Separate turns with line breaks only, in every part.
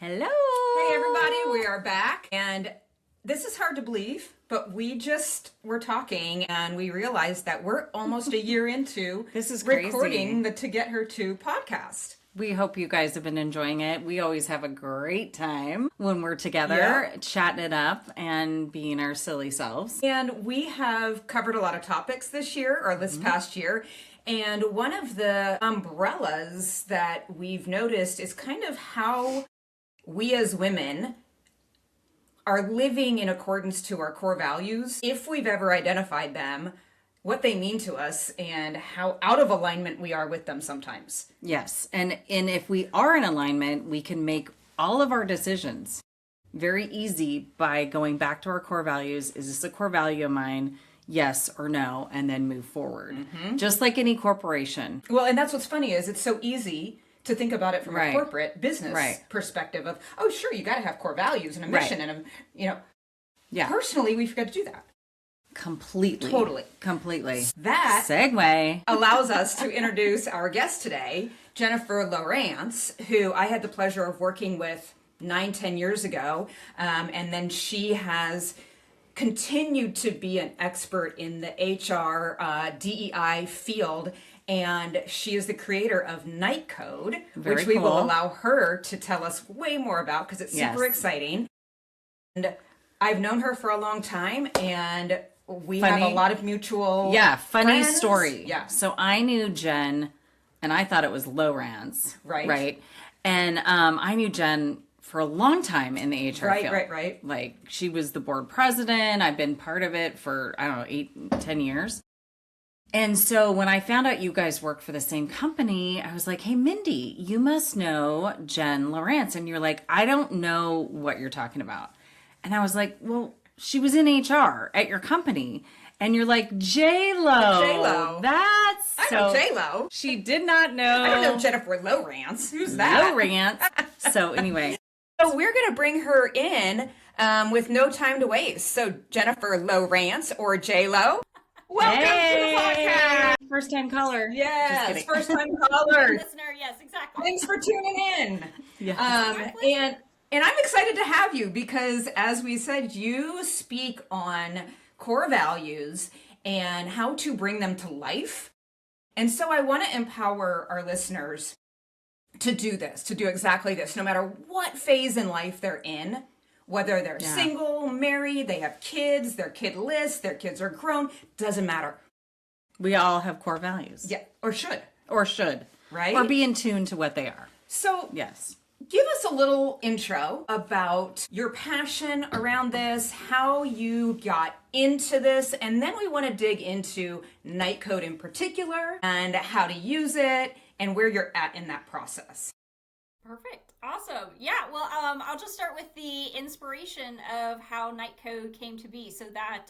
Hello.
Hey everybody, we are back, and this is hard to believe, but we just were talking and we realized that we're almost a year into
This is
recording
crazy.
the To Get Her To podcast.
We hope you guys have been enjoying it. We always have a great time when we're together, chatting it up and being our silly selves.
And we have covered a lot of topics this year, or this past year. And one of the umbrellas that we've noticed is kind of how we as women are living in accordance to our core values, if we've ever identified them, what they mean to us, and how out of alignment we are with them sometimes.
Yes. And if we are in alignment, we can make all of our decisions very easy by going back to our core values. Is this a core value of mine? Yes or no, and then move forward. Just like any corporation.
Well, and that's what's funny is it's so easy to think about it from a corporate business perspective of, oh, sure, you got to have core values and a mission and personally, we forget to do that.
Completely.
Totally.
Completely.
That
segue
allows us to introduce our guest today, Jennifer Lowrance, who I had the pleasure of working with 9-10 years ago. And then she has continued to be an expert in the HR DEI field. And she is the creator of KnightCode, which we will allow her to tell us way more about because it's super exciting. And I've known her for a long time, and we have a lot of mutual
funny
friends.
story.
Yeah.
So I knew Jen, and I thought it was Lowrance. Right. And I knew Jen for a long time in the HR field.
Right.
Like, she was the board president. I've been part of it for, 8-10 years. And so when I found out you guys work for the same company, I was like, hey, Mindy, you must know Jen Lowrance. And you're like, I don't know what you're talking about. And I was like, well, she was in HR at your company. And you're like, J-Lo.
J-Lo.
That's
I know J-Lo.
She did not know.
I don't know Jennifer Lowrance. Who's that?
Lowrance. So anyway.
So we're going to bring her in with no time to waste. So Jennifer Lowrance, or J-Lo. Welcome to the podcast.
First time caller.
Yes, first time caller.
Listener, yes, exactly.
Thanks for tuning in.
Yes.
And I'm excited to have you because, as we said, you speak on core values and how to bring them to life. And so I want to empower our listeners to do this, to do exactly this, no matter what phase in life they're in. Whether they're single, married, they have kids, their kid list, their kids are grown, doesn't matter.
We all have core values.
Yeah, or should.
Or should.
Right?
Or be in tune to what they are.
So,
yes.
Give us a little intro about your passion around this, how you got into this, and then we want to dig into KnightCode in particular, and how to use it, and where you're at in that process.
Perfect. Awesome. Yeah, well, I'll just start with the inspiration of how KnightCode came to be. So that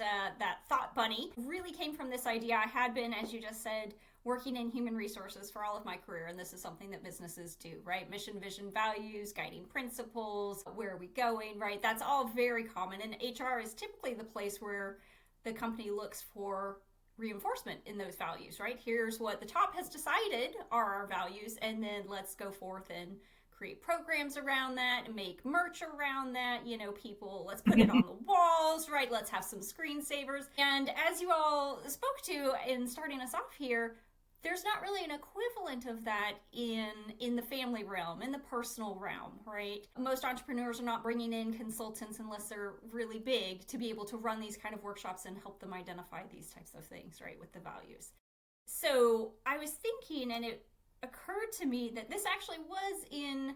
thought bunny really came from this idea. I had been, as you just said, working in human resources for all of my career, and this is something that businesses do, right? Mission, vision, values, guiding principles, where are we going, right? That's all very common, and HR is typically the place where the company looks for reinforcement in those values, right? Here's what the top has decided are our values, and then let's go forth and create programs around that and make merch around that. People, let's put it on the walls, right? Let's have some screensavers. And as you all spoke to in starting us off here, there's not really an equivalent of that in the family realm, in the personal realm, right? Most entrepreneurs are not bringing in consultants unless they're really big to be able to run these kind of workshops and help them identify these types of things, right, with the values. So I was thinking, and it occurred to me that this actually was in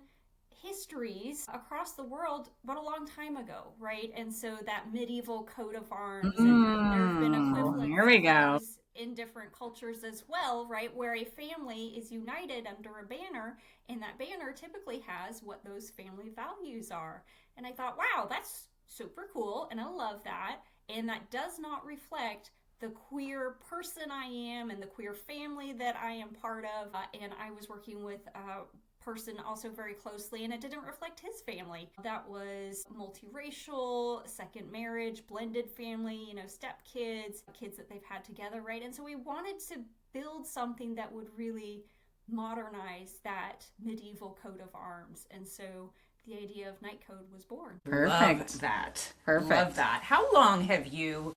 histories across the world, but a long time ago, right? And so that medieval coat of arms, and there have been equivalents
here we go.
in different cultures as well, right? Where a family is united under a banner, and that banner typically has what those family values are. And I thought, wow, that's super cool, and I love that. And that does not reflect the queer person I am and the queer family that I am part of. And I was working with a person also very closely, and it didn't reflect his family. That was multiracial, second marriage, blended family, step kids that they've had together, right? And so we wanted to build something that would really modernize that medieval coat of arms. And so the idea of KnightCode was born.
Perfect.
Love that.
Perfect.
Love that. How long have you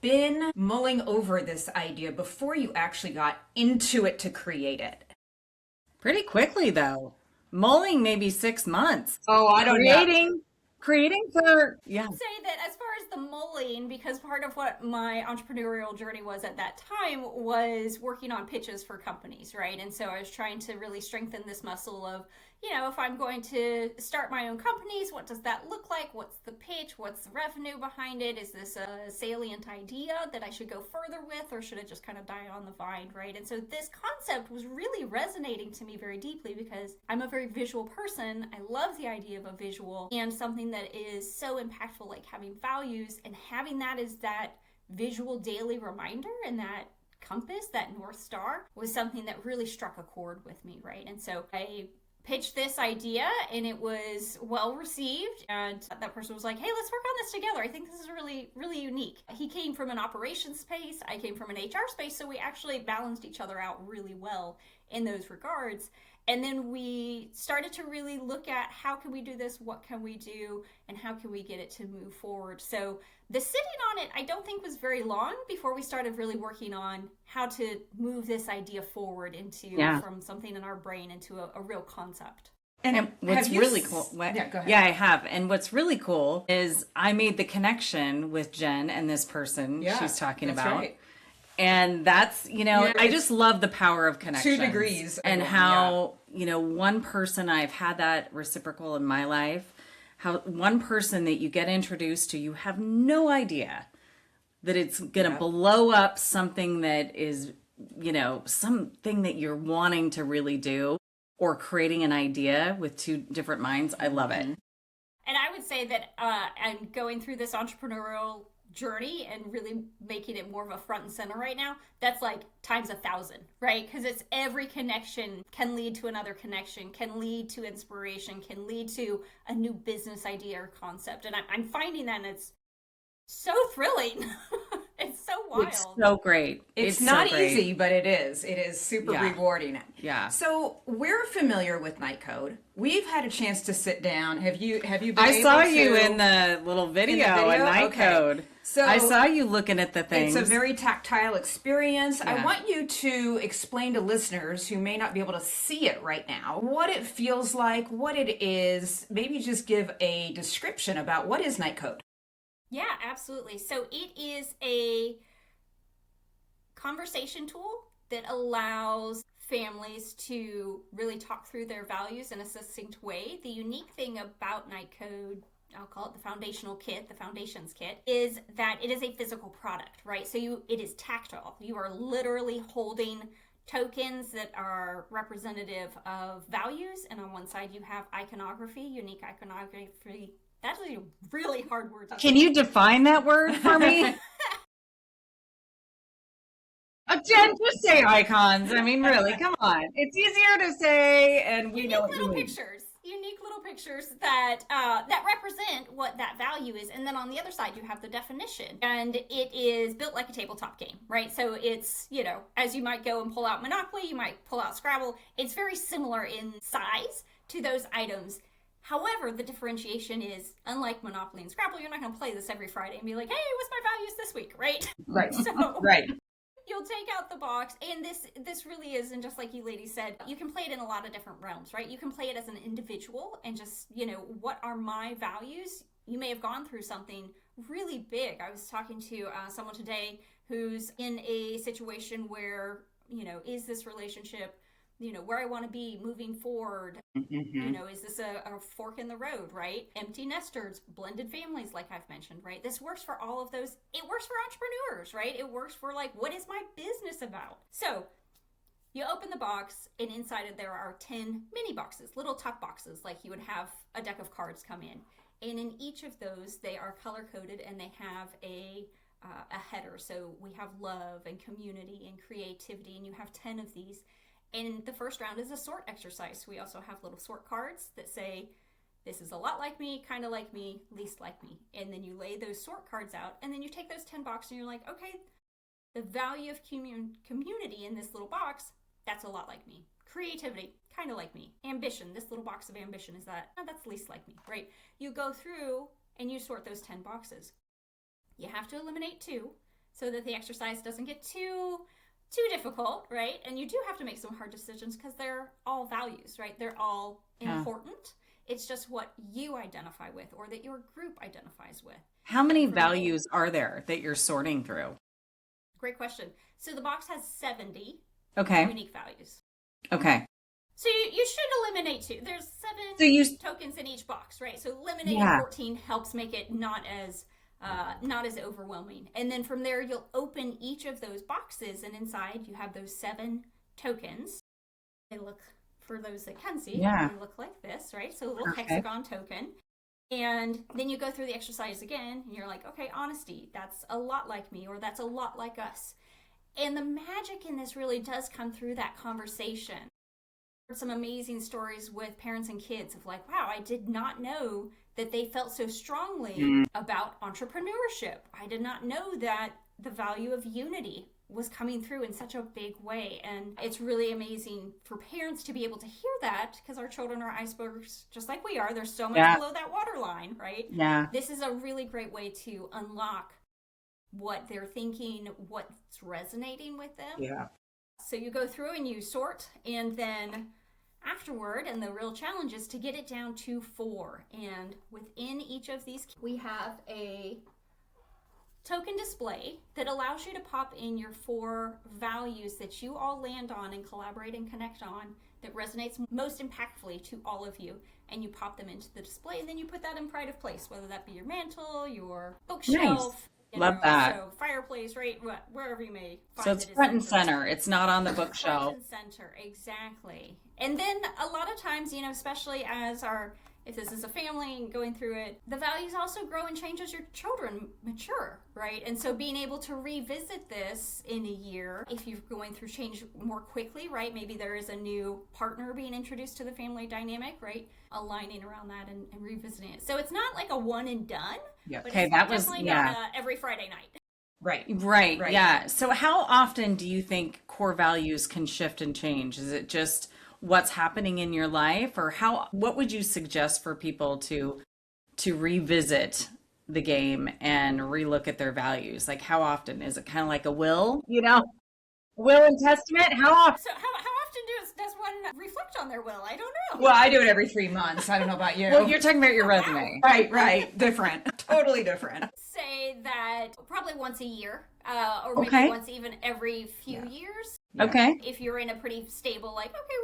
been mulling over this idea before you actually got into it to create it?
Pretty quickly, though. Mulling maybe 6 months.
Oh, I don't know.
Creating for, yeah.
Say that as far as the mulling, because part of what my entrepreneurial journey was at that time was working on pitches for companies, right? And so I was trying to really strengthen this muscle of, you know, if I'm going to start my own companies, what does that look like? What's the pitch? What's the revenue behind it? Is this a salient idea that I should go further with, or should it just kind of die on the vine, right? And so this concept was really resonating to me very deeply because I'm a very visual person. I love the idea of a visual and something that is so impactful, like having values, and having that as that visual daily reminder and that compass, that North Star, was something that really struck a chord with me, right? And so I pitched this idea and it was well received, and that person was like, hey, let's work on this together. I think this is really, really unique. He came from an operations space, I came from an HR space, so we actually balanced each other out really well in those regards. And then we started to really look at how can we do this, what can we do, and how can we get it to move forward. So the sitting on it, I don't think was very long before we started really working on how to move this idea forward into from something in our brain into a real concept.
And what's really cool,
Yeah, go ahead.
Yeah, I have. And what's really cool is I made the connection with Jen and this person she's talking about.
Right.
And that's, you know, I just love the power of connection.
2 degrees.
And how, you know, one person, I've had that reciprocal in my life, how one person that you get introduced to, you have no idea that it's going to blow up something that is, you know, something that you're wanting to really do, or creating an idea with 2 different minds. I love it.
And I would say that I'm going through this entrepreneurial journey and really making it more of a front and center right now, that's like times 1,000, right? Because it's every connection can lead to another connection, can lead to inspiration, can lead to a new business idea or concept. And I'm finding that, and it's so thrilling. It's so wild.
It's so great.
It's not easy, but it is. It is super rewarding.
Yeah.
So we're familiar with KnightCode. We've had a chance to sit down. Have you been
I saw
able
you
to...
in the little video at KnightCode.
Okay. So
I saw you looking at the things.
It's a very tactile experience.
Yeah.
I want you to explain to listeners who may not be able to see it right now what it feels like, what it is. Maybe just give a description about what is KnightCode.
Yeah, absolutely. So it is a conversation tool that allows families to really talk through their values in a succinct way. The unique thing about KnightCode, I'll call it the foundational kit, the foundations kit, is that it is a physical product, right? So it is tactile. You are literally holding tokens that are representative of values, and on one side you have iconography, unique iconography. That's a really hard word to say.
Can you define that word for me? Jen, just say icons. I mean, really, come on. It's easier to say, and we know what you mean.
Unique little pictures that that represent what that value is. And then on the other side, you have the definition. And it is built like a tabletop game, right? So it's, you know, as you might go and pull out Monopoly, you might pull out Scrabble. It's very similar in size to those items. However, the differentiation is, unlike Monopoly and Scrabble, you're not going to play this every Friday and be like, hey, what's my values this week, right?
Right.
So
right.
You'll take out the box, and this really is, and just like you ladies said, you can play it in a lot of different realms, right? You can play it as an individual and just, you know, what are my values? You may have gone through something really big. I was talking to someone today who's in a situation where, you know, is this relationship, you know, where I want to be moving forward. You know, is this a fork in the road, right? Empty nesters, blended families, like I've mentioned, right? This works for all of those. It works for entrepreneurs, right? It works for like, what is my business about? So you open the box, and inside of there are 10 mini boxes, little tuck boxes, like you would have a deck of cards come in. And in each of those, they are color coded, and they have a header. So we have love and community and creativity, and you have 10 of these. And the first round is a sort exercise. We also have little sort cards that say, this is a lot like me, kind of like me, least like me. And then you lay those sort cards out, and then you take those 10 boxes, and you're like, okay, the value of community in this little box, that's a lot like me. Creativity, kind of like me. Ambition, this little box of ambition is that, that's least like me, right? You go through and you sort those 10 boxes. You have to eliminate 2 so that the exercise doesn't get too difficult, right? And you do have to make some hard decisions because they're all values, right? They're all important. It's just what you identify with or that your group identifies with.
How many values are there that you're sorting through?
Great question. So the box has 70
Okay.
unique values.
Okay.
So you should eliminate 2. There's 7 tokens in each box, right? So eliminating 14 helps make it not as overwhelming. And then from there, you'll open each of those boxes, and inside you have those 7 tokens. They look, for those that can see, they look like this, right? So a little hexagon token. And then you go through the exercise again, and you're like, okay, honesty, that's a lot like me, or that's a lot like us. And the magic in this really does come through that conversation. Some amazing stories with parents and kids of like, wow, I did not know that they felt so strongly about entrepreneurship. I did not know that the value of unity was coming through in such a big way. And it's really amazing for parents to be able to hear that because our children are icebergs just like we are. They're so much below that waterline, right?
Yeah.
This is a really great way to unlock what they're thinking, what's resonating with them.
Yeah.
So you go through and you sort, and then afterward, and the real challenge is to get it down to 4. And within each of these, we have a token display that allows you to pop in your 4 values that you all land on and collaborate and connect on that resonates most impactfully to all of you. And you pop them into the display, and then you put that in pride of place, whether that be your mantle, your bookshelf.
Nice. Love that.
So fireplace, right? Wherever you may find
so it's front and center. It's not on the bookshelf.
Front and center, exactly. And then a lot of times, especially if this is a family and going through it, the values also grow and change as your children mature, right? And so being able to revisit this in a year, if you're going through change more quickly, right? Maybe there is a new partner being introduced to the family dynamic, right? Aligning around that and revisiting it. So it's not like a one and done.
Yeah.
But
Okay,
it's
that was
definitely not every Friday night.
Right. Yeah. So how often do you think core values can shift and change? Is it just what's happening in your life, or what would you suggest for people to revisit the game and relook at their values? Like how often? Is it kind of like a will, will and testament? How often?
So how often does one reflect on their will? I don't know.
Well, I do it every 3 months. I don't know about you.
Well, you're talking about your resume.
Right. Different. Totally different.
Say that probably once a year, or maybe once even every few years.
Okay.
If you're in a pretty stable, like, okay,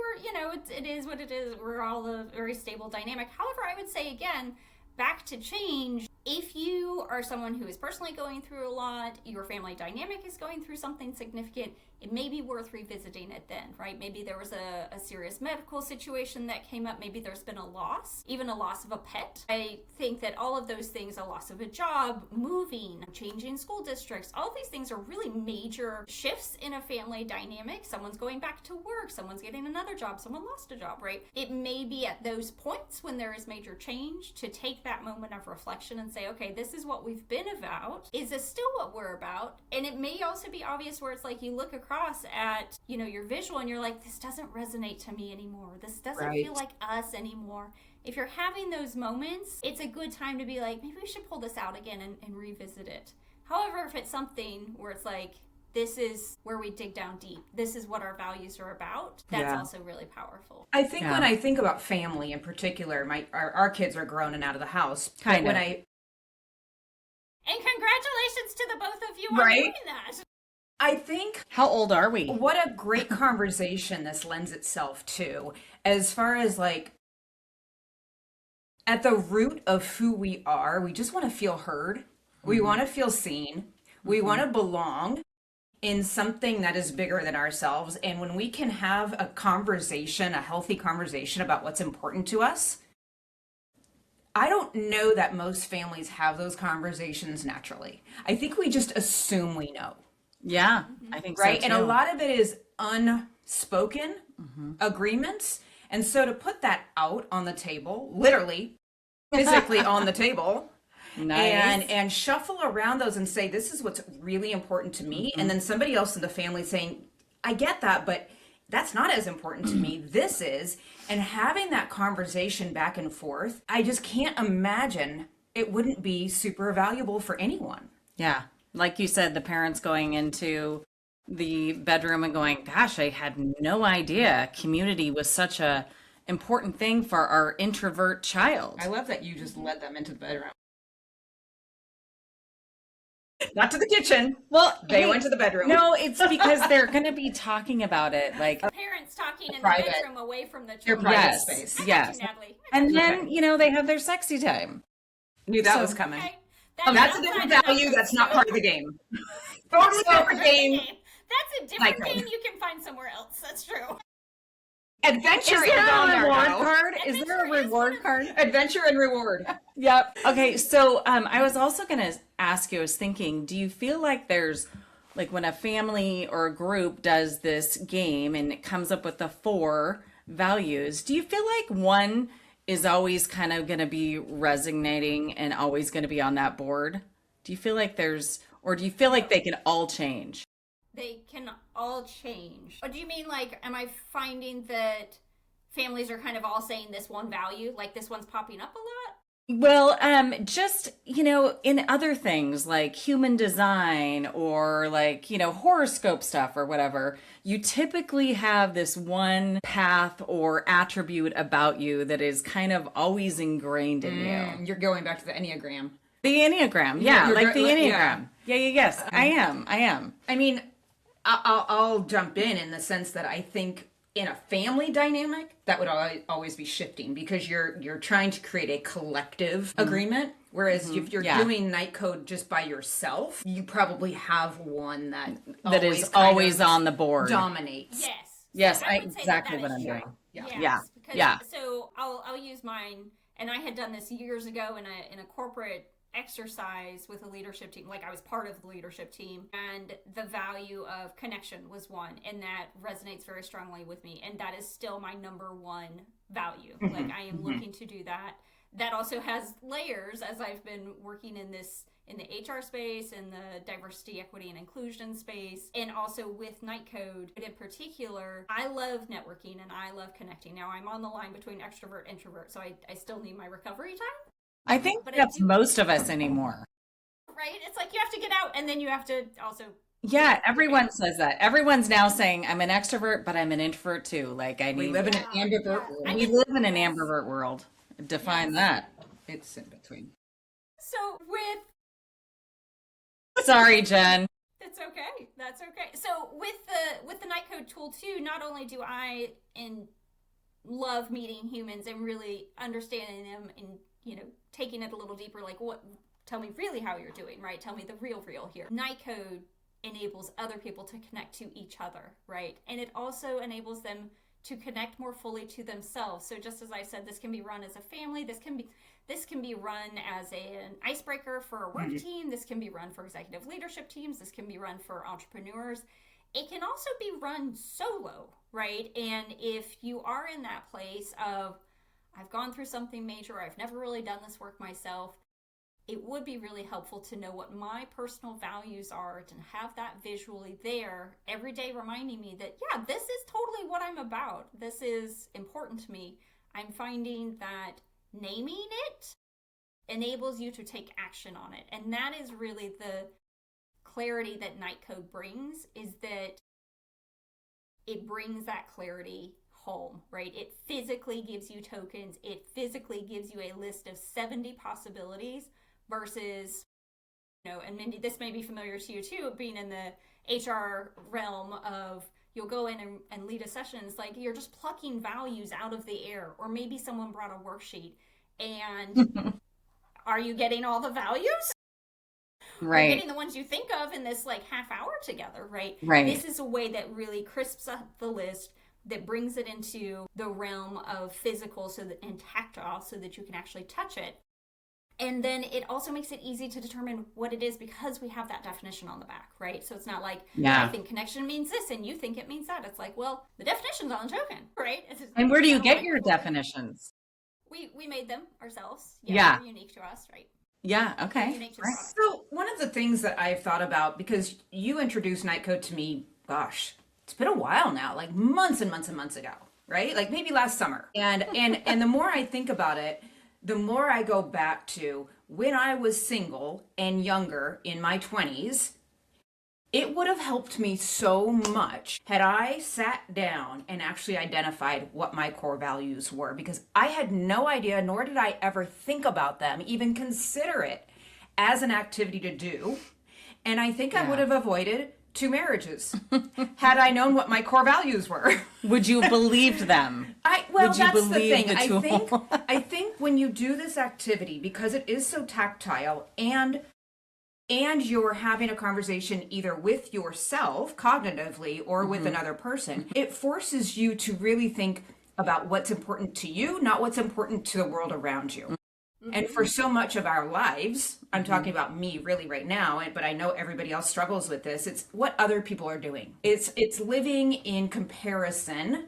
it is what it is. We're all a very stable dynamic. However, I would say again, back to change. If you are someone who is personally going through a lot, your family dynamic is going through something significant, it may be worth revisiting it then, right? Maybe there was a serious medical situation that came up. Maybe there's been a loss, even a loss of a pet. I think that all of those things, a loss of a job, moving, changing school districts, all of these things are really major shifts in a family dynamic. Someone's going back to work, someone's getting another job, someone lost a job, right? It may be at those points when there is major change to take that moment of reflection and say, okay, this is what we've been about. Is this still what we're about? And it may also be obvious where it's like you look across at, your visual and you're like, this doesn't resonate to me anymore. This doesn't feel like us anymore. If you're having those moments, it's a good time to be like, maybe we should pull this out again and revisit it. However, if it's something where it's like, this is where we dig down deep, this is what our values are about, that's also really powerful.
I think when I think about family in particular, our kids are grown and out of the house.
Kind of.
And congratulations to the both of you on doing that.
I think...
How old are we?
What a great conversation this lends itself to, as far as like, at the root of who we are, we just want to feel heard. We want to feel seen. We want to belong in something that is bigger than ourselves. And when we can have a conversation, a healthy conversation about what's important to us, I don't know that most families have those conversations naturally. I think we just assume we know.
Yeah, I think so too.
And a lot of it is unspoken agreements. And so to put that out on the table, literally, physically on the table, and shuffle around those and say, this is what's really important to me. And then somebody else in the family saying, I get that, but that's not as important to me. This is. And having that conversation back and forth, I just can't imagine it wouldn't be super valuable for anyone.
Yeah. Like you said, the parents going into the bedroom and going, gosh, I had no idea community was such a important thing for our introvert child.
I love that you just led them into the bedroom. Not to the kitchen.
Well,
They went to the bedroom.
No, it's because they're going to be talking about it. Like,
Parents talking in
private-
the bedroom away from the
Their
children.
private
yes,
space.
I got
yes.
you, Natalie.
And then, they have their sexy time.
Knew that
So-
was coming.
Okay.
That's a different value. That's not part of the game. Totally different game.
That's a different
KnightCode.
game you can find somewhere else. That's true.
Adventure
Is there
on
a
there,
reward
though.
card? Is there a
Adventure is
reward
one of
card?
Adventure and reward.
Yep. Okay. So I was also going to ask you, I was thinking, do you feel like there's, like when a family or a group does this game and it comes up with the 4 values, do you feel like one is always kind of going to be resonating and always going to be on that board? Do you feel like or do you feel like they can all change?
They can all change. Or do you mean like, am I finding that families are kind of all saying this one value, like this one's popping up a lot?
Well, just, in other things like human design or like, horoscope stuff or whatever, you typically have this one path or attribute about you that is kind of always ingrained in you.
You're going back to the Enneagram.
The Enneagram. Yeah,
You're
like the
yeah.
Enneagram. Yeah, yes. I am.
I mean, I'll jump in the sense that I think in a family dynamic, that would always be shifting because you're trying to create a collective agreement. Whereas if you're doing KnightCode just by yourself, you probably have one that
is always on the board.
Dominates.
Yes.
Yes,
I would say
exactly
that
what
is
I'm
true.
doing.
Yes,
Yeah.
because-
Yeah.
So I'll use mine, and I had done this years ago in a corporate exercise with a leadership team. Like I was part of the leadership team, and the value of connection was one, and that resonates very strongly with me. And that is still my number one value. Like I am looking to do that. That also has layers as I've been working in the HR space, in the diversity, equity, and inclusion space, and also with KnightCode in particular. I love networking and I love connecting. Now I'm on the line between extrovert, introvert, so I still need my recovery time.
I think
But
that's most of us anymore.
Right? It's like you have to get out and then you have to also.
Yeah, everyone says that. Everyone's now saying I'm an extrovert, but I'm an introvert too. Like
We live in an ambivert world.
We live in an ambivert world. Define that.
It's in between.
So
Sorry, Jen.
That's okay. That's okay. So with the KnightCode tool too, not only do I love meeting humans and really understanding them and taking it a little deeper, like tell me really how you're doing, right? Tell me the real here. KnightCode enables other people to connect to each other, right? And it also enables them to connect more fully to themselves. So just as I said, this can be run as a family. This can be run as an icebreaker for a work team. This can be run for executive leadership teams. This can be run for entrepreneurs. It can also be run solo, right? And if you are in that place of, I've gone through something major, I've never really done this work myself, it would be really helpful to know what my personal values are, to have that visually there every day reminding me that, yeah, this is totally what I'm about. This is important to me. I'm finding that naming it enables you to take action on it. And that is really the clarity that KnightCode brings, is that it brings that clarity home, right? It physically gives you tokens. It physically gives you a list of 70 possibilities versus, and Mindy, this may be familiar to you too, being in the HR realm of, you'll go in and lead a session. It's like you're just plucking values out of the air, or maybe someone brought a worksheet and are you getting all the values?
Right.
Or getting the ones you think of in this like half hour together, right?
Right.
This is a way that really crisps up the list, that brings it into the realm of physical and tactile so that you can actually touch it. And then it also makes it easy to determine what it is because we have that definition on the back, right? So it's not like, I think connection means this and you think it means that. It's like, well, the definition's on the token, right?
And where do you get your definitions?
We made them ourselves.
Yeah.
They're unique to us, right?
Yeah, okay.
Unique to the product.
So one of the things that I've thought about, because you introduced KnightCode to me, gosh, it's been a while now, like months and months and months ago, right? Like maybe last summer. And the more I think about it, the more I go back to when I was single and younger in my 20s. It would have helped me so much had I sat down and actually identified what my core values were, because I had no idea, nor did I ever think about them, even consider it as an activity to do. And I think I would have avoided 2 marriages had I known what my core values were.
Would you have believed them?
That's the thing. I think when you do this activity, because it is so tactile and you're having a conversation either with yourself cognitively or with another person, it forces you to really think about what's important to you, not what's important to the world around you. And for so much of our lives, I'm talking about me really right now, but I know everybody else struggles with this. It's what other people are doing. It's living in comparison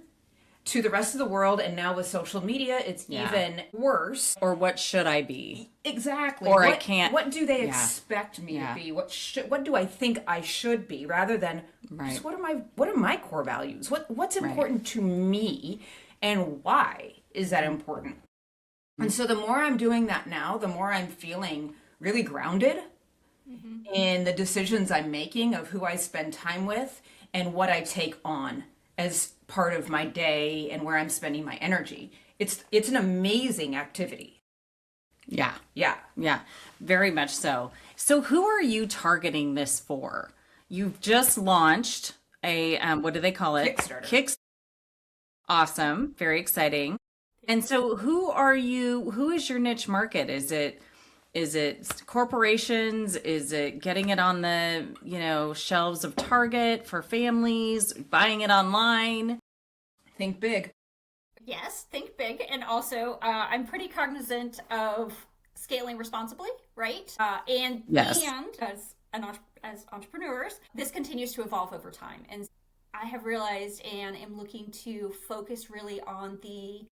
to the rest of the world, and now with social media, it's even worse.
Or what should I be?
Exactly.
Or I can't.
What do they expect me to be? What do I think I should be? Rather than just what are my core values? What's important to me, and why is that important? And so the more I'm doing that now, the more I'm feeling really grounded in the decisions I'm making of who I spend time with and what I take on as part of my day and where I'm spending my energy. It's an amazing activity.
Yeah.
Yeah.
Yeah. Very much so. So who are you targeting this for? You've just launched a, what do they call it?
Kickstarter.
Awesome. Very exciting. And so who is your niche market? Is it corporations? Is it getting it on the, shelves of Target for families, buying it online?
Think big.
Yes, think big. And also, I'm pretty cognizant of scaling responsibly, right? And as entrepreneurs, this continues to evolve over time. And I have realized and am looking to focus really on the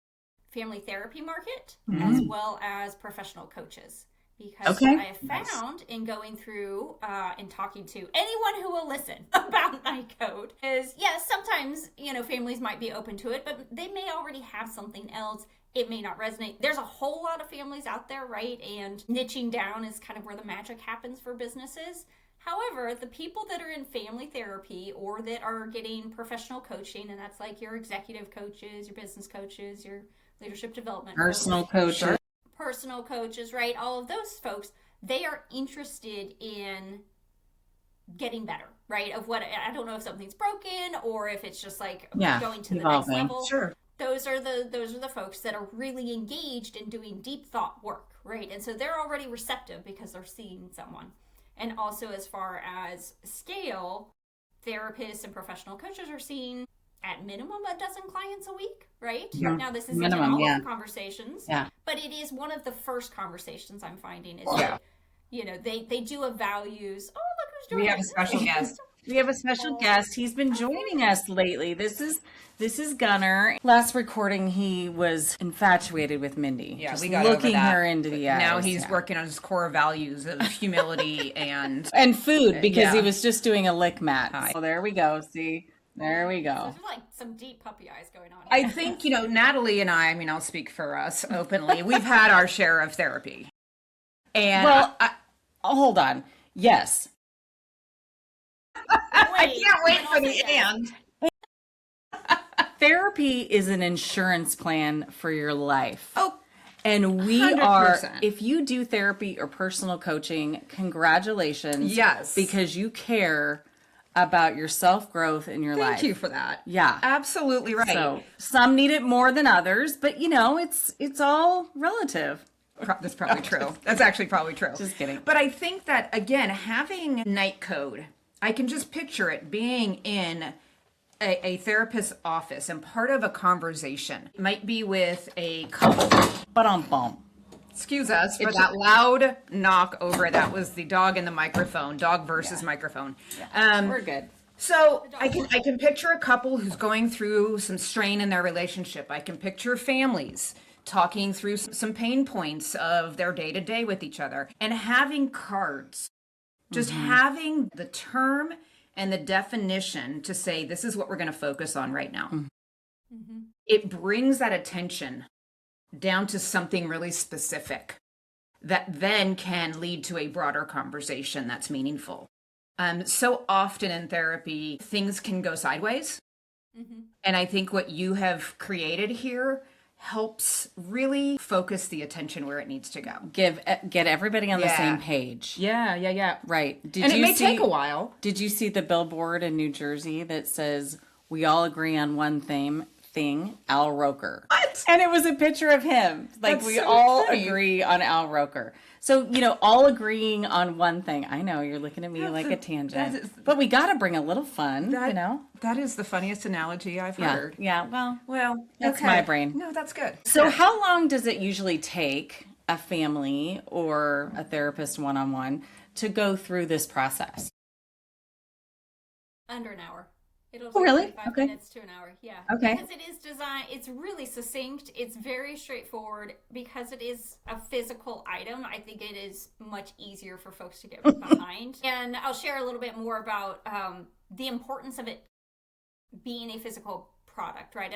family therapy market as well as professional coaches. Because what I have found in going through and talking to anyone who will listen about KnightCode is, yes, sometimes, families might be open to it, but they may already have something else. It may not resonate. There's a whole lot of families out there, right? And niching down is kind of where the magic happens for businesses. However, the people that are in family therapy or that are getting professional coaching, and that's like your executive coaches, your business coaches, your leadership development
personal coaches.
Personal coaches, right? All of those folks, they are interested in getting better, right? Of what, I don't know if something's broken or if it's just like going to the next level.
Sure.
Those are the folks that are really engaged in doing deep thought work, right? And so they're already receptive because they're seeing someone. And also as far as scale, therapists and professional coaches are seeing at minimum a dozen clients a week, right?
Yeah.
Now this isn't all of the conversations, but it is one of the first conversations I'm finding is that, they do a values. Oh, look who's joining.
We have a special guest.
We have a special guest. He's been joining us lately. This is Gunnar. Last recording, he was infatuated with Mindy.
Yeah,
just
we got
looking
over that.
her into the eyes.
Now he's working on his core values of humility and
food because he was just doing a lick mat. So there we go. See, there we go.
So there's like some deep puppy eyes going on.
I think Natalie and I mean, I'll speak for us openly. We've had our share of therapy, and
hold on. Yes.
I can't wait for the end.
Therapy is an insurance plan for your life.
Oh,
and we
100%.
are, if you do therapy or personal coaching, congratulations.
Yes.
Because you care about your self-growth in your life.
Thank you for that.
Yeah.
Absolutely right.
So some need it more than others, but it's all relative.
That's probably true. That's actually probably true.
Just kidding.
But I think that, again, having KnightCode, I can just picture it being in a therapist's office and part of a conversation. It might be with a couple.
Ba-dum-bum.
Excuse us for that loud knock over. That was the dog in the microphone. Dog versus microphone.
Yeah. We're good.
So I can picture a couple who's going through some strain in their relationship. I can picture families talking through some pain points of their day-to-day with each other and having cards. Just having the term and the definition to say, this is what we're going to focus on right now.
Mm-hmm.
It brings that attention down to something really specific that then can lead to a broader conversation that's meaningful. So often in therapy, things can go sideways.
Mm-hmm.
And I think what you have created here helps really focus the attention where it needs to go.
Get everybody on the
Yeah.
same page.
Yeah.
Right.
And it may take a while.
Did you see the billboard in New Jersey that says, "We all agree on one thing, Al Roker"?
What?
And it was a picture of him. Like,
That's
we
so
all
funny.
agree on Al Roker. So, all agreeing on one thing. I know you're looking at me like a tangent, but we got to bring a little fun,
That is the funniest analogy I've heard.
Yeah.
Well,
that's
okay.
my brain.
No, that's good.
So
Yeah.
how long does it usually take a family or a therapist one-on-one to go through this process?
Under an hour. It'll
Oh,
take
really?
45
Okay.
minutes to an hour. Yeah.
Okay.
Because it is designed, it's really succinct. It's very straightforward. Because it is a physical item, I think it is much easier for folks to get behind. And I'll share a little bit more about the importance of it being a physical product, right?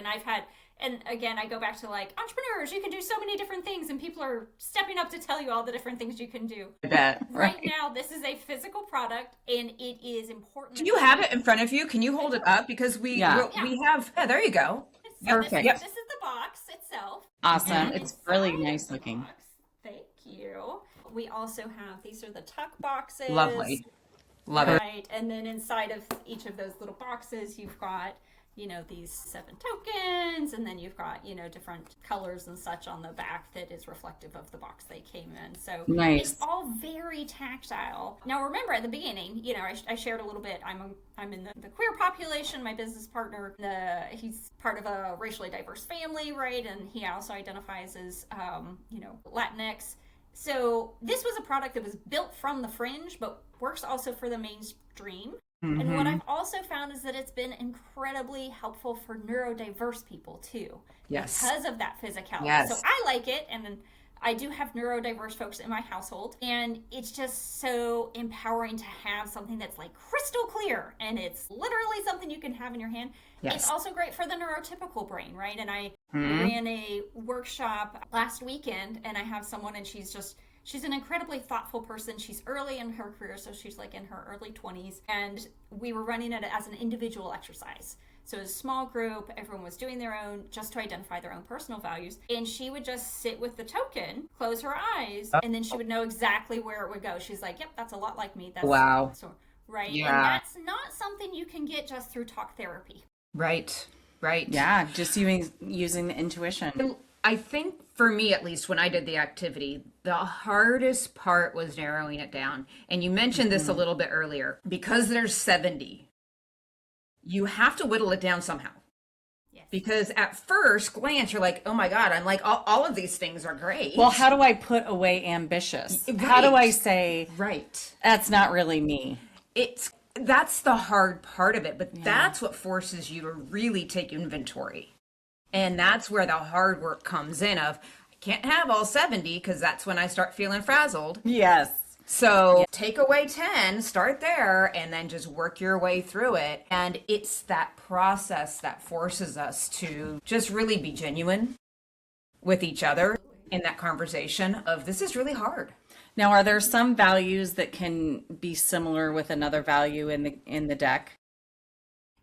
And again, I go back to like entrepreneurs, you can do so many different things, and people are stepping up to tell you all the different things you can do.
I bet.
Right now, this is a physical product, and it is important.
Can you have it in front of you? Can you hold it up? Because we have, there you go.
So
Perfect.
This is the box itself.
Awesome.
And
It's
inside
really
of
nice
the
looking.
box, thank you. We also have, these are the tuck boxes.
Lovely. Love it.
Right, and then inside of each of those little boxes, you've got, these 7 tokens, and then you've got, different colors and such on the back that is reflective of the box they came in. So
Nice.
it's all very tactile. Now, remember at the beginning, I shared a little bit. I'm in the queer population. My business partner, he's part of a racially diverse family, right? And he also identifies as, Latinx. So this was a product that was built from the fringe, but works also for the mainstream.
Mm-hmm.
And what I've also found is that it's been incredibly helpful for neurodiverse people too.
Yes.
Because of that physicality.
Yes.
So I like it, and I do have neurodiverse folks in my household, and it's just so empowering to have something that's like crystal clear, and it's literally something you can have in your hand.
Yes.
It's also great for the neurotypical brain, right? And I ran a workshop last weekend, and I have someone, and she's an incredibly thoughtful person. She's early in her career, so she's like in her early 20s. And we were running it as an individual exercise. So it was a small group. Everyone was doing their own, just to identify their own personal values. And she would just sit with the token, close her eyes, and then she would know exactly where it would go. She's like, yep, that's a lot like me. That's
Wow.
So, right.
Yeah.
And that's not something you can get just through talk therapy.
Right.
Yeah, just using the intuition.
I think for me, at least, when I did the activity, the hardest part was narrowing it down. And you mentioned this a little bit earlier. Because there's 70, you have to whittle it down somehow.
Yes.
Because at first glance, you're like, oh my God, I'm like, all of these things are great.
Well, how do I put away ambitious?
Right.
How do I say,
Right.
that's not really me?
That's the hard part of it, but that's what forces you to really take inventory. And that's where the hard work comes in of, I can't have all 70 because that's when I start feeling frazzled.
Yes.
So take away 10, start there, and then just work your way through it. And it's that process that forces us to just really be genuine with each other in that conversation of, this is really hard.
Now, are there some values that can be similar with another value in the deck?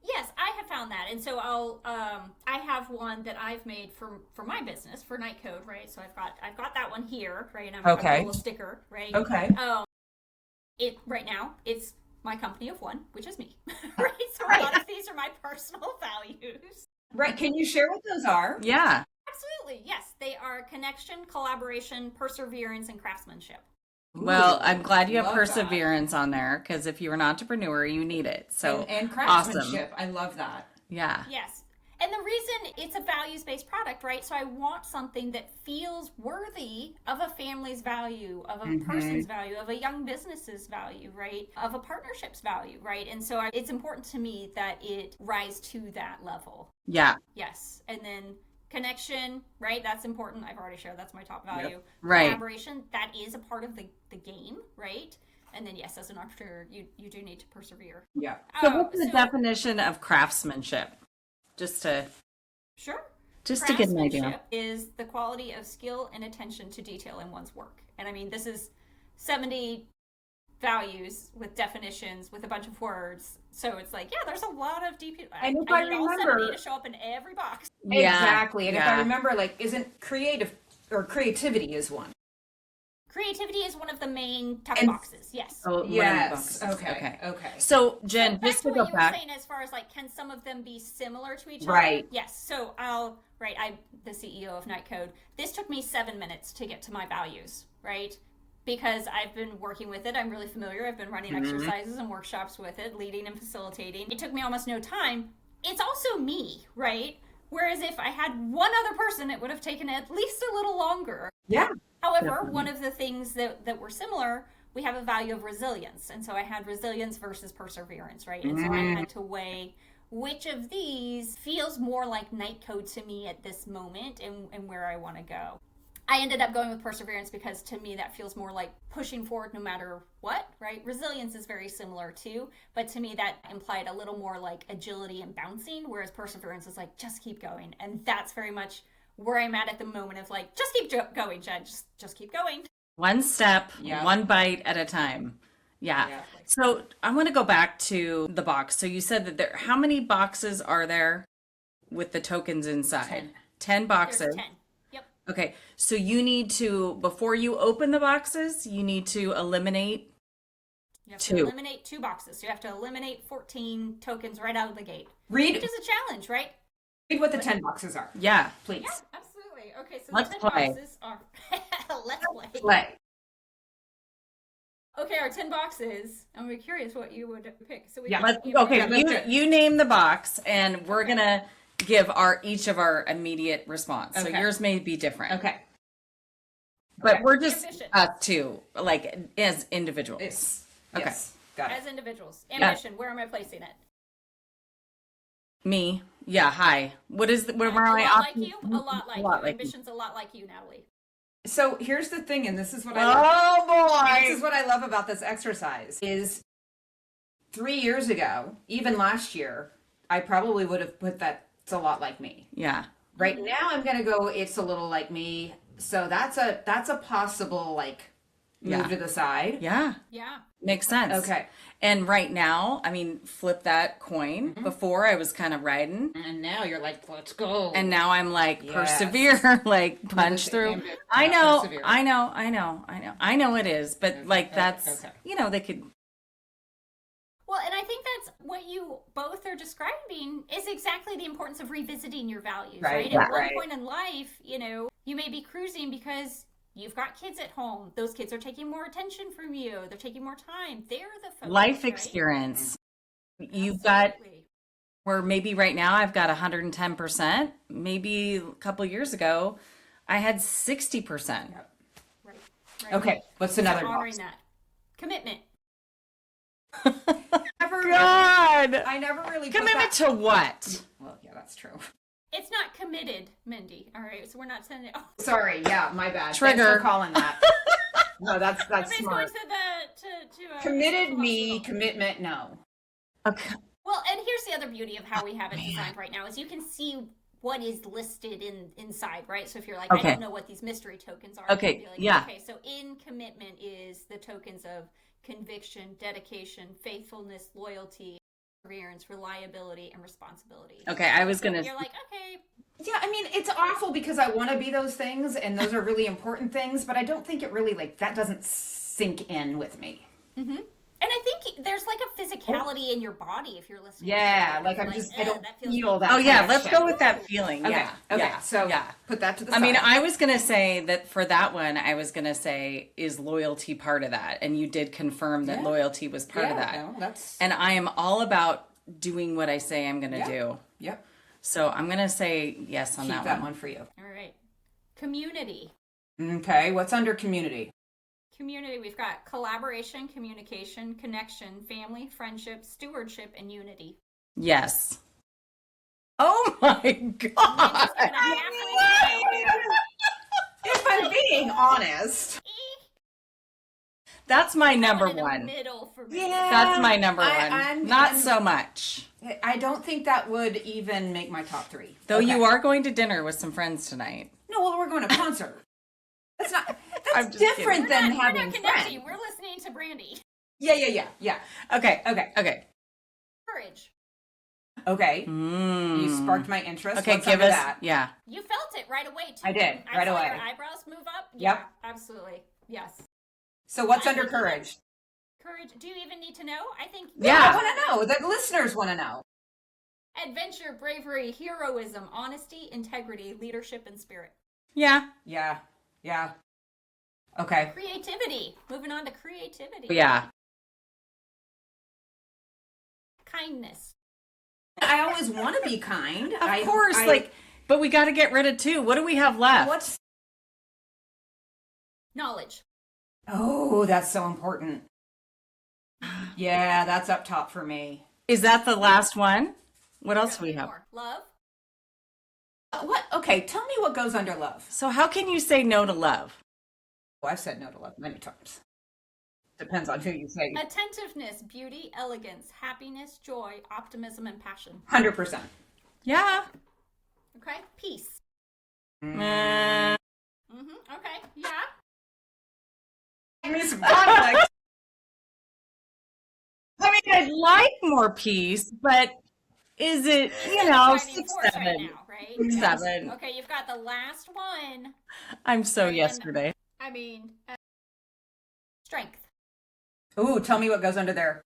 Yes, I have found that, and so I have one that I've made for my business for KnightCode, right? So I've got that one here, right? And I've got a little sticker, right?
Okay.
It right now it's my company of one, which is me, right? So a lot of these are my personal values.
Right. Can you share what those are?
Yeah.
Absolutely, yes, they are connection, collaboration, perseverance, and craftsmanship.
Well, I'm glad you have
love that.
perseverance on there, because if you're an entrepreneur, you need it. So
And
awesome.
craftsmanship. I love that.
Yeah.
Yes. And the reason it's a values-based product, right? So I want something that feels worthy of a family's value, of a person's value, of a young business's value, right? Of a partnership's value, right? And so it's important to me that it rise to that level.
Yeah.
Yes. And then connection, right? That's important. I've already shared that's my top value.
Right.
Collaboration, that is a part of the game, right? And then yes, as an entrepreneur, you do need to persevere.
Yeah.
So what's the definition of craftsmanship? Just to
Sure.
Just to get an idea.
Craftsmanship is the quality of skill and attention to detail in one's work. And I mean, this is 70 values with definitions with a bunch of words. So it's like, yeah, there's a lot of deep. I need all 70 to show up in every box.
Yeah.
Exactly. And if
Yeah.
I remember, like, isn't creativity is one.
Creativity is one of the main tough boxes. Yes.
Oh, one of the
Yes.
boxes.
Okay.
So Jen,
Back
just
to
to go
what you were
back.
saying, as far as like, can some of them be similar to each
Right.
other? Yes. So I'm the CEO of KnightCode. This took me 7 minutes to get to my values, right? Because I've been working with it. I'm really familiar. I've been running exercises and workshops with it, leading and facilitating. It took me almost no time. It's also me, right? Whereas if I had one other person, it would have taken at least a little longer.
Yeah.
However,
Definitely.
one of the things that were similar, we have a value of resilience. And so I had resilience versus perseverance, right? And so I had to weigh which of these feels more like KnightCode to me at this moment and where I want to go. I ended up going with perseverance because to me that feels more like pushing forward no matter what, right? Resilience is very similar too, but to me that implied a little more like agility and bouncing, whereas perseverance is like, just keep going. And that's very much where I'm at the moment of like, just keep going, Jen, just keep going.
One step,
Yeah.
one bite at a time. Yeah.
Yeah.
So I want to go back to the box. So you said that how many boxes are there with the tokens inside? 10 boxes.
There's 10. Yep.
Okay. So you need to, before you open the boxes, you need to eliminate
You have
two.
to eliminate 2 boxes. So you have to eliminate 14 tokens right out of the gate,
Read
which is a challenge, right?
what the 10 boxes are,
Yeah.
please.
Yeah, absolutely. Okay, so
Let's
the 10
play.
boxes are let's play.
Play.
Okay, our 10 boxes. I'm very curious what you would pick. So we
Yeah,
got-
Okay.
Yeah, that's it.
You name the box and we're going to give each of our immediate response. So
Okay.
yours may be different.
Okay.
But
Okay.
we're just
Ambition.
us two, like as individuals. Okay.
Yes. Got it.
as individuals. Ambition, where am I placing it?
Me. Yeah. Hi. What is where
A
am I?
lot like you? A lot like you.
me.
Ambition's a lot like you, Natalie.
So here's the thing, and this is what I love.
Oh
This is what I love about this exercise is 3 years ago, even last year, I probably would have put that it's a lot like me.
Yeah.
Right now I'm gonna go it's a little like me. So that's a possible like move
Yeah.
to the side.
Yeah.
Yeah.
Makes sense.
Okay.
And right now, I mean, flip that coin. Before I was kind of riding,
And now you're like, let's go.
and now I'm like
Yes.
persevere, like punch through.
Persevere.
I
Yeah,
know,
persevere.
I know it is, but like
okay,
that's
okay.
they could.
Well, and I think that's what you both are describing is exactly the importance of revisiting your values,
Right,
right?
yeah,
At one
right.
point in life, you may be cruising because you've got kids at home. Those kids are taking more attention from you. They're taking more time. They're the focus,
Life
right?
experience. You've got
Absolutely.
where maybe right now I've got 110%. Maybe a couple years ago, I had 60%.
Right. Right.
Okay, what's another
Honoring
box?
that. Commitment.
God,
I never really put
commitment
that.
to what?
Well, yeah, that's true.
It's not committed, Mindy. All right, so we're not sending it. Oh,
Sorry, yeah, my bad.
Trigger.
Thanks for calling that. No, that's
everybody's
smart.
going to
Committed
to
me,
hospital.
commitment no.
Okay.
Well, and here's the other beauty of how we have it designed right now is you can see what is listed inside, right? So if you're like, I
Okay.
don't know what these mystery tokens are,
Okay,
you can be like,
yeah.
okay, so in commitment is the tokens of conviction, dedication, faithfulness, loyalty, perseverance, reliability, and responsibility.
Okay, I was
So
gonna.
you're like, okay,
Yeah, I mean, it's awful because I want to be those things and those are really important things, but I don't think it really, like, that doesn't sink in with me.
and I think there's like a physicality in your body if you're listening.
Yeah,
to it.
like I
"Ugh,
don't
that feels
feel
good."
that.
Oh yeah, let's
connection.
go with that feeling.
Okay,
Yeah.
okay,
Yeah.
so
yeah.
put that to the
I
side.
mean, I was gonna say that for that one, I was gonna say is loyalty part of that, and you did confirm that
Yeah.
loyalty was part of that.
No, that's,
And I am all about doing what I say I'm gonna
Yeah.
do.
yep,
So I'm gonna say yes on
keep
that,
one for you.
All right. Community.
Okay, what's under community?
Community, we've got collaboration, communication, connection, family, friendship, stewardship, and unity.
Yes. Oh my
I'm just
god.
gonna halfway smile here.
If I'm being honest.
That's my number
in the
one.
middle for me.
Yeah.
That's my number
I'm-
one. Not
I'm-
so much.
I don't think that would even make my top 3.
Though
Okay.
you are going to dinner with some friends tonight.
No, well, we're going to a concert. That's not.
I'm
That's
just
different
We're
than
not
having
connecting.
friends.
We're listening to Brandy.
Yeah.
Okay.
Okay.
Courage.
Okay.
Mm.
You sparked my interest.
Okay,
What's
give
under
us.
that?
Yeah.
You felt it right away, too.
I did,
I
right
saw
away.
your eyebrows move up.
Yep.
Yeah, absolutely. Yes.
So what's
I
under
think you
courage?
Courage. Do you even need to know? I think.
Yeah.
I want to know. The listeners want to know.
Adventure, bravery, heroism, honesty, integrity, leadership, and spirit.
Yeah.
Yeah. Okay.
Creativity. Moving on to creativity.
Yeah.
Kindness.
I always want to be kind.
Of course. But we got to get rid of 2. What do we have left?
What's?
Knowledge.
Oh, that's so important. Yeah, that's up top for me.
Is that the last one? What else do we have?
More. Love.
What? Okay, tell me what goes under love.
So how can you say no to love?
Oh, I've said no to love many times. Depends on who you say.
Attentiveness, beauty, elegance, happiness, joy, optimism, and passion.
100%.
Yeah.
Okay. Peace.
Mm.
Okay. Yeah.
Give me some conflict.
I mean, I'd like more peace, but is it,
Driving
6,
force
7?
right now, right?
6,
Yes.
7.
Okay, you've got the last one.
I'm so
And-
yesterday.
I mean, strength,
Ooh, tell me what goes under there.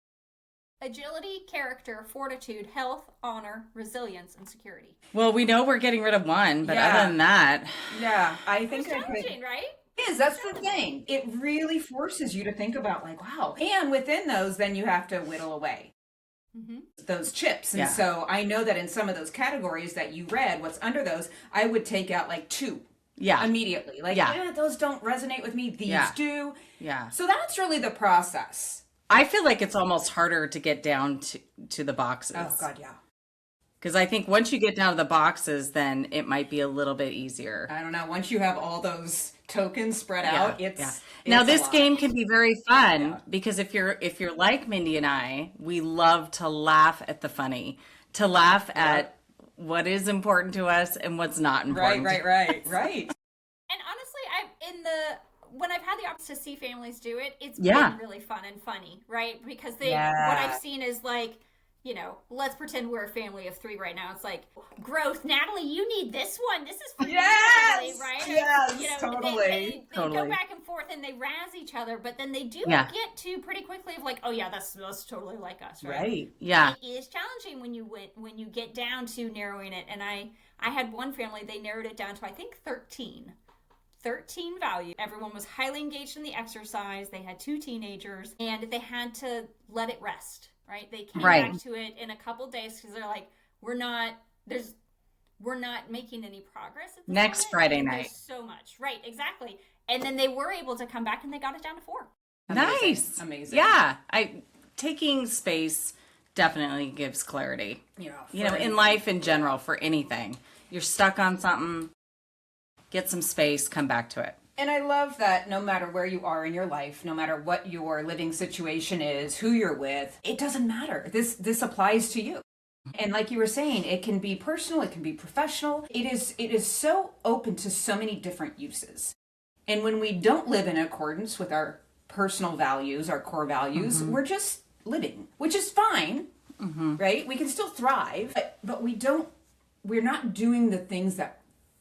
agility, character, fortitude, health, honor, resilience, and security.
Well, we know we're getting rid of 1, but
Yeah.
other than that,
Yeah, I
It's
think I could.
challenging, right?
It is, that's the thing. It really forces you to think about, like, wow. And within those, then you have to whittle away those chips. And
Yeah.
so I know that in some of those categories that you read, what's under those, I would take out like 2
yeah,
immediately. Like,
Yeah.
those don't resonate with me. These
Yeah.
do.
yeah.
So that's really the process.
I feel like it's almost harder to get down to the boxes.
Oh, God, yeah.
Because I think once you get down to the boxes, then it might be a little bit easier.
I don't know. Once you have all those tokens spread out, it's
Now
it's a
this
lot.
game can be very fun because if you're like Mindy and I, we love to laugh at the funny, to laugh at what is important to us and what's not important.
Right.
And honestly, when I've had the opportunity to see families do it, it's
Yeah.
been really fun and funny, right? Because what
Yeah.
I've seen is like, let's pretend we're a family of 3 right now. It's like, growth, Natalie, you need this one. This is for your family, right?
Yes,
Or,
totally.
They
Totally.
go back and forth and they razz each other, but then they do
Yeah.
get to pretty quickly of like, oh yeah, that's totally like us, right?
Right.
Yeah.
It is challenging when you get down to narrowing it. And I had one family, they narrowed it down to I think 13 values. Everyone was highly engaged in the exercise. They had 2 teenagers and they had to let it rest, right? They came back to it in a couple days because they're like, we're not making any progress at this
Next
moment.
Friday
And
night.
there's so much, right? Exactly. And then they were able to come back and they got it down to 4.
Nice.
Amazing.
Yeah. Taking space definitely gives clarity.
Yeah.
In life in general, for anything. You're stuck on something, get some space, come back to it.
And I love that no matter where you are in your life, no matter what your living situation is, who you're with, it doesn't matter. This applies to you. And like you were saying, it can be personal, it can be professional. It is so open to so many different uses. And when we don't live in accordance with our personal values, our core values, we're just living, which is fine, right? We can still thrive, but we're not doing the things that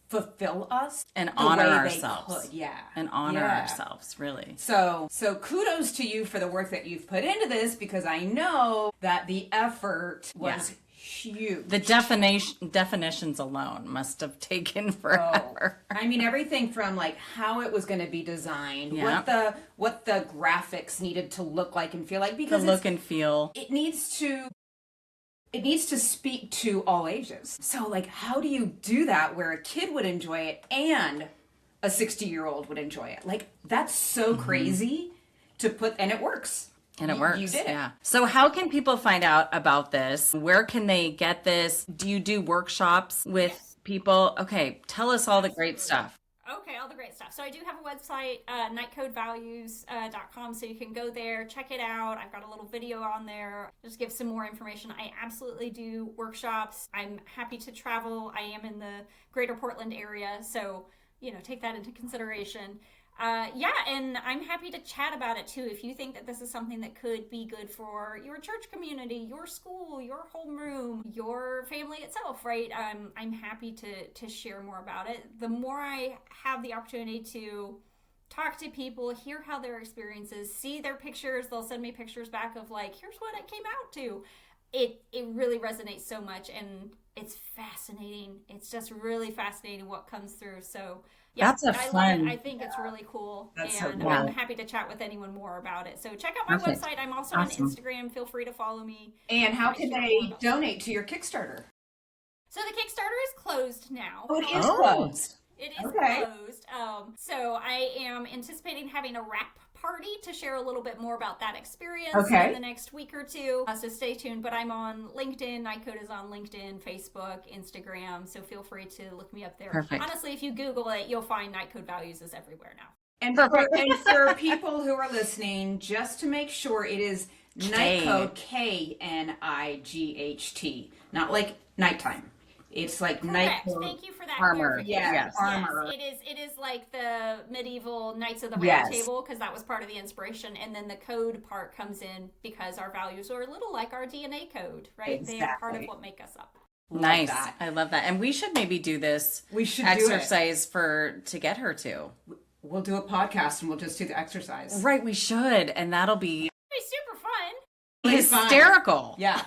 fulfill us
And
the
honor
way they
ourselves.
could. Yeah.
And honor
Yeah.
ourselves, really.
So kudos to you for the work that you've put into this, because I know that the effort was huge.
The definitions alone must have taken forever.
I mean, everything from like how it was going to be designed,
Yeah.
what the graphics needed to look like and feel like,
The
because
look and feel.
it needs to speak to all ages. So like, how do you do that where a kid would enjoy it and a 60-year-old would enjoy it? Like, that's so crazy to put, and it works.
And it works.
You did it.
Yeah. So how can people find out about this? Where can they get this? Do you do workshops with people? Okay, tell us all the great stuff.
Okay, all the great stuff. So I do have a website, knightcodevalues.com, so you can go there, check it out. I've got a little video on there, just give some more information. I absolutely do workshops. I'm happy to travel. I am in the greater Portland area, so, take that into consideration. And I'm happy to chat about it too. If you think that this is something that could be good for your church community, your school, your homeroom, your family itself, right? I'm happy to share more about it. The more I have the opportunity to talk to people, hear how their experiences, see their pictures, they'll send me pictures back of like, here's what I came out to. It really resonates so much, and it's fascinating. It's just really fascinating what comes through. So yeah,
that's a fun.
I think it's really cool.
That's
and
so cool.
I'm happy to chat with anyone more about it. So check out my website. I'm also on Instagram. Feel free to follow me.
And how can they donate to your Kickstarter?
So the Kickstarter is closed now.
Oh, it is closed.
It is closed. So I am anticipating having a wrap party to share a little bit more about that experience in the next week or two. So stay tuned. But I'm on LinkedIn. KnightCode is on LinkedIn, Facebook, Instagram. So feel free to look me up there.
Perfect.
Honestly, if you Google it, you'll find KnightCode Values is everywhere now.
And for people who are listening, just to make sure, it is KnightCode, KNIGHT, not like nighttime. It's like
Correct.
KnightCode
Thank you for that
armor.
clarification.
Yes, armor.
Yes, it is like the medieval Knights of the Round
Yes.
Table, because that was part of the inspiration, and then the code part comes in because our values are a little like our DNA code, right?
Exactly.
They are part of what make us up.
Nice.
That.
I love that. And we should maybe do this
We should
exercise to get her to.
We'll do a podcast and we'll just do the exercise.
Right, we should. And that'll be
It's super fun.
hysterical.
Yeah.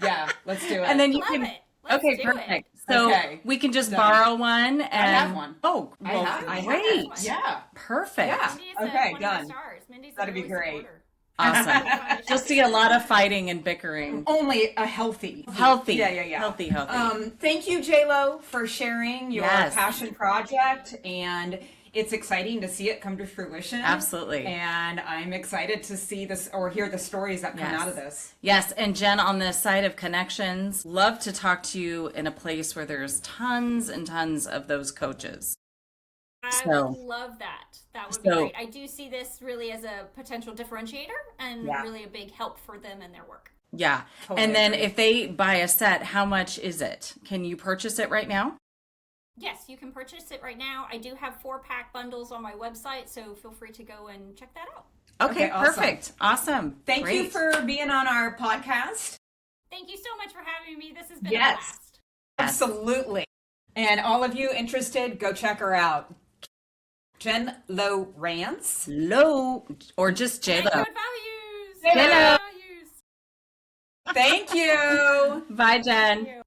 Yeah, let's do it.
And then you
Love
can
it. Let's
okay,
do
perfect.
it.
So
Okay.
we can just
Done.
borrow one and
have one.
Oh,
I
well,
have
great.
one.
Yeah.
Perfect.
Yeah.
Mindy is
Okay,
one
done.
of my stars. Mindy's
That'd be
early
great.
supporter.
Awesome. You'll see a lot of fighting and bickering.
Only a healthy.
Healthy.
Yeah.
Healthy.
Thank you, J-Lo, for sharing your
Yes.
passion project, and it's exciting to see it come to fruition.
Absolutely.
And I'm excited to see this or hear the stories that come
Yes.
out of this.
Yes, and Jen, on the side of connections, love to talk to you in a place where there's tons and tons of those coaches.
I
So-
would love that. That would be
So-
great. I do see this really as a potential differentiator and
Yeah.
really a big help for them in their work.
Yeah.
Totally
And then
agree.
if they buy a set, how much is it? Can you purchase it right now?
Yes, you can purchase it right now. I do have 4-pack bundles on my website, so feel free to go and check that out.
Okay,
awesome.
perfect. Awesome.
Thank you
Great.
for being on our podcast.
Thank you so much for having me. This has been
Yes.
a blast.
Absolutely. And all of you interested, go check her out. Jen Lowrance.
Low or just J-Lo.
KnightCode Values.
J-Lo.
Values.
Thank you.
Bye, Jen.
Thank you.